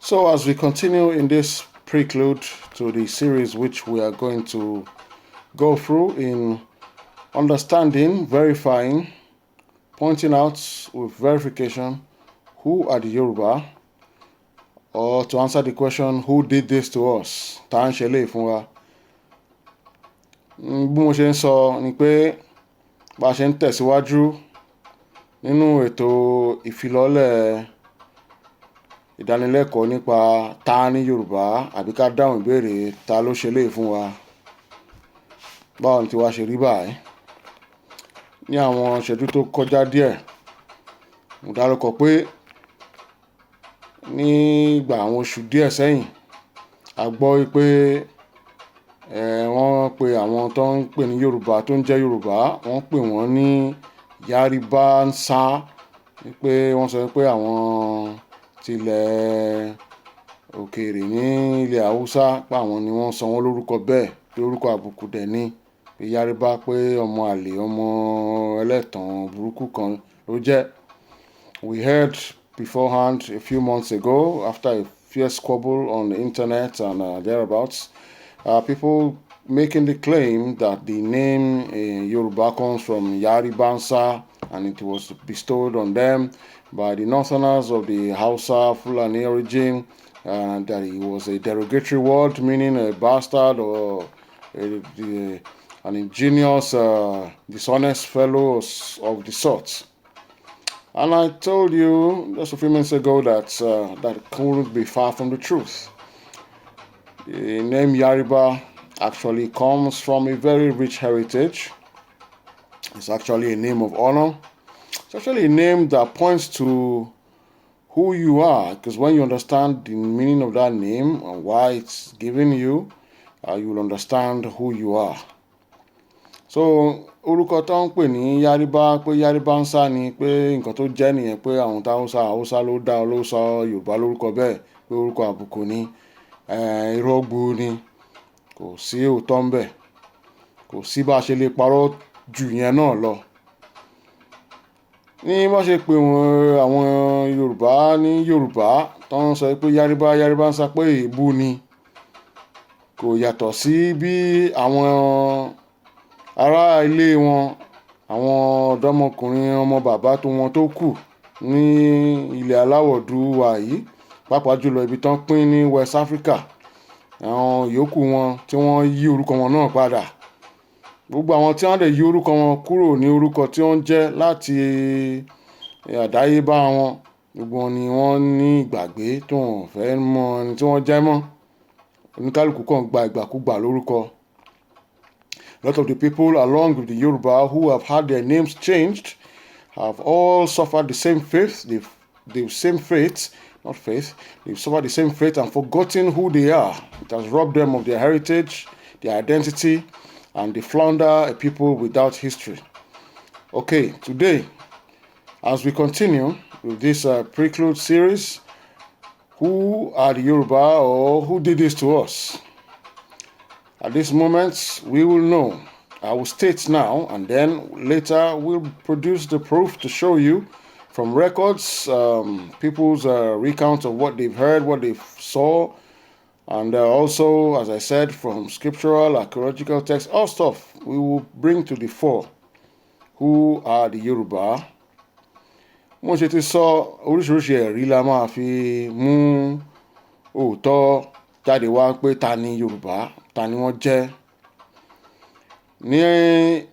So as we continue in this prelude to the series which we are going to go through in understanding, verifying, pointing out with verification who are the Yoruba, or to answer the question, who did this to us? Tá ń ṣe lè fún wa. Bí mo ṣe ń sọ ni pé bá a ṣe ń tẹ̀síwájú nínú ètò ìfilọ́lẹ̀ ìdánilẹ́kọ̀ọ́ nípa ta ní Yorùbá àbí ká dáhùn ìbéèrè ta ló ṣe lè fún wa. Báwo ni tiwa ṣe rí báyìí? Ní àwọn ìṣẹ́jú tó kọjá díẹ̀, mo dárúkọ pé nígbà àwọn oṣù díẹ̀ sẹ́yìn, a gbọ́ pé wọ́n pe àwọn tó ń pè ní Yorùbá tó ń jẹ́ Yorùbá, wọ́n pè wọ́n ní Yaribansa, pé wọ́n sọ pé àwọn tilẹ̀ òkèèrè ní ilẹ̀ Haúsá, pé àwọn ni wọ́n sọ wọ́n lórúkọ bẹ́ẹ̀, pé orúkọ àbùkù dẹ̀ ni, pé Yariba pé ọmọ àlè, ọmọ ẹlẹ́tàn burúkú kan ló jẹ́. We heard beforehand a few months ago, after a fierce squabble on the internet and thereabouts, people making the claim that the name Yoruba comes from Yaribansa and it was bestowed on them by the northerners of the Hausa Fulani origin, and that it was a derogatory word meaning a bastard or an ingenious, dishonest fellow of the sort. And I told you just a few minutes ago that that couldn't be far from the truth. The name Yariba actually comes from a very rich heritage. It's actually a name of honor. It's actually a name that points to who you are, because when you understand the meaning of that name and why it's given you, you will understand who you are. So orúkọ tó ń pè ní Yariba, pé Yaribansa ni pé nǹkan tó jẹ́ nìyẹn, pé àwọn Haúsá ló dá ló sọ Yorùbá lórúkọ bẹ́ẹ̀, pé orúkọ àbùkù ni, irọ́ gbu ni, kò sí òótọ́ ń bẹ̀, kò sí bá a ṣe lè parọ́ jù yẹn náà lọ. Ní bá ṣe pé àwọn Yorùbá ní Yorùbá tó ń sọ pé Yaribansa pé èébú ni, kò yàtọ̀ sí bí àwọn ará ilé wọn, àwọn ọ̀dọ́mọkùnrin ọmọ bàbá wọn tó kù ní ilẹ̀ aláwọ̀ dúdú wa yìí, pàápàá jùlọ ibi tán pín ní West Africa, àwọn yòókù wọn tí wọ́n yí orúkọ wọn náà padà. Gbogbo àwọn tí wọ́n dẹ̀ yí orúkọ wọn kúrò ní orúkọ tí wọ́n jẹ́ láti àdáyébá wọn, gbogbo wọn ni wọ́n ní ìgbàgbé tó wọ́n fẹ́ mọ ẹni tí wọ́n jẹ́ mọ́. Oníkálùkù kan gba ìgbàkúgbà lórúkọ. A lot of the people along with the Yoruba who have had their names changed have all suffered the same fate. They've suffered the same fate and forgotten who they are. It has robbed them of their heritage, their identity, and they flounder a people without history. Okay, today, as we continue with this prelude series, who are the Yoruba, or who did this to us? At this moment, we will know. I will state now, and then later we'll produce the proof to show you from records, people's recount of what they've heard, what they saw, and also, as I said, from scriptural, archaeological texts, all stuff we will bring to the fore. Who are the Yoruba? Mo ṣe ti sọ, oríṣiríṣi ẹ̀rí la máa fi mú òótọ́ jáde wá pé ta ni Yorùbá, ta ni wọ́n jẹ́. Ní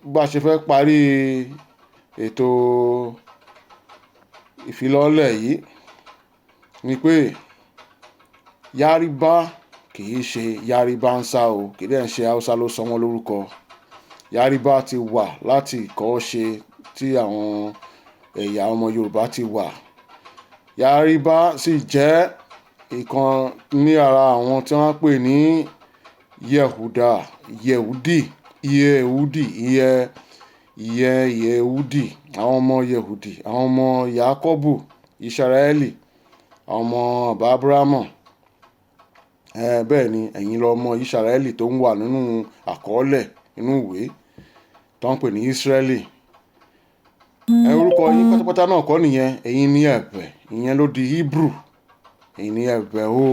bá ṣe fẹ́ parí ètò ìfilọ́lẹ̀ yìí ni pé Yariba kìí ṣe Yaribansa o, kìí dẹ̀ ṣe Haúsá ló sọ wọ́n lórúkọ. Yariba ti wà láti ìkọ́ṣe tí àwọn ẹ̀yà ọmọ Yorùbá ti wà. Yariba sì jẹ́ ìkan ní ara àwọn tí wọ́n pè ní Yehudi, àwọn ọmọ Yehudi, àwọn ọmọ Yakobu, Israeli, àwọn ọmọ Abrahamu. Bẹ́ẹ̀ ni, ẹ̀yin lọmọ Israeli tó ń wà nínú àkọọ́lẹ̀ inú ìwé tó ń pè ní Israeli. Orúkọ yín pátápátá náà kọ́ nìyẹn, ẹ̀yin ní ẹ̀pẹ̀, ìyẹn ló di Hebrew. ìní ẹ̀bẹ̀ o